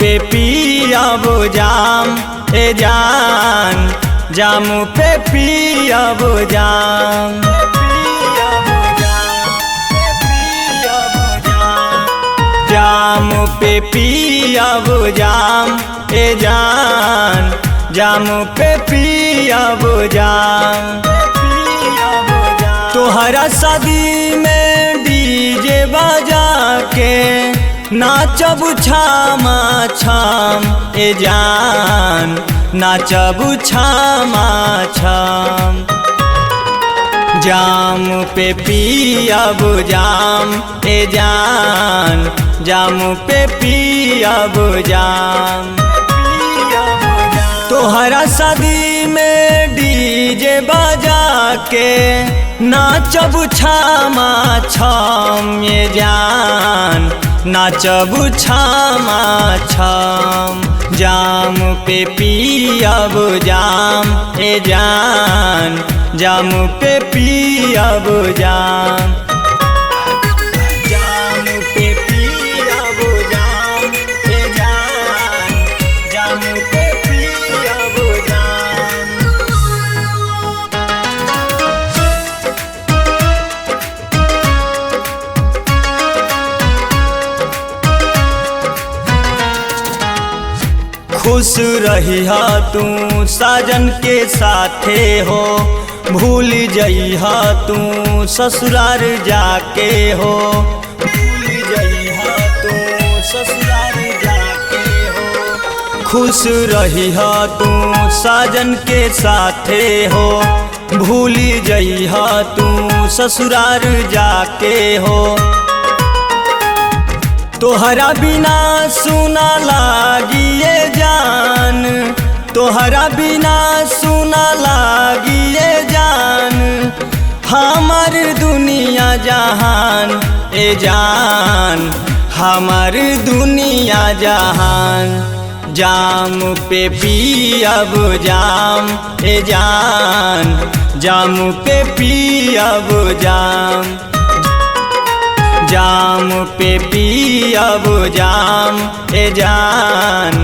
पे पियब जाम ए जान, जामू पे पियब जाम। जामू पे पियब जाम ए जान, जामू पे पियब जाम। तोहरा शादी में डीजे बजा के नाचब छामा छाम ए जान, नाचब छामा छाम। जाम पे पियब जाम ए जान, जाम पे पियब जाम। तोहरा शादी में डीजे बजा के नाचब छामा छाम ए जान, नाचब छामा छाम। जाम पे पियब जाम ए जान, जाम पे पियब जाम। जाम पे पियब जाम ए जान, जाम पे पियब जाम। खुश रहिहा तू साजन के साथे हो, भूल जइहा तू ससुरार जाके हो। भूल जइहा तू ससुरार जाके हो। खुश रहिहा तू साजन के साथे हो, भूल जइहा तू ससुरार जाके हो। तोहरा बिना सुना लागिए जान, तोहरा बिना सुना लागिए जान। हमार दुनिया जहान ए जान, हमार दुनिया जहान। जाम पे पियब जाम ए जान, जाम पे पियब जाम। जाम पे पियब जाम ए जान,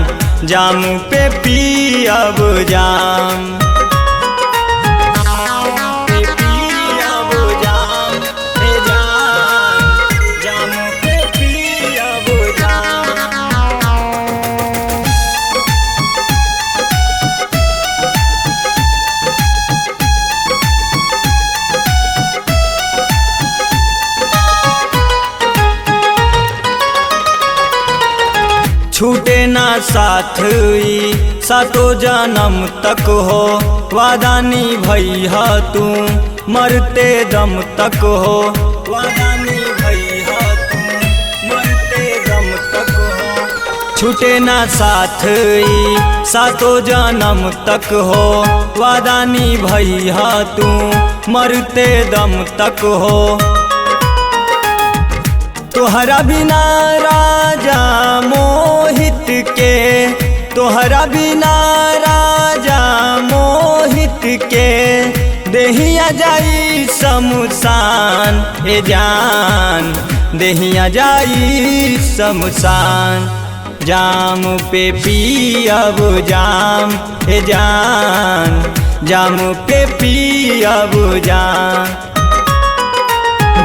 जाम पे पियब जाम। पे पियब जाम ए जान, जाम पे पियब जाम। छूटे ना साथ ई सातो जन्म तक हो, वादा निभइहा तू मरते दम तक हो। वादा निभइहा तू मरते दम तक हो। छूटे ना साथ ई सातो जन्म तक हो, वादा निभइहा तू मरते दम तक हो। तोहरा बिना राजा मोहित के, तोहरा बिना राजा मोहित के देहिया जाई शमशान ए जान, देहिया जाई शमशान। जाम पे पियब जाम ए जान, जाम पे पियब जाम।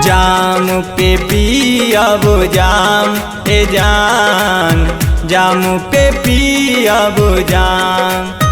जाम पे पियब जाम ए जान, जाम पे पियब जाम।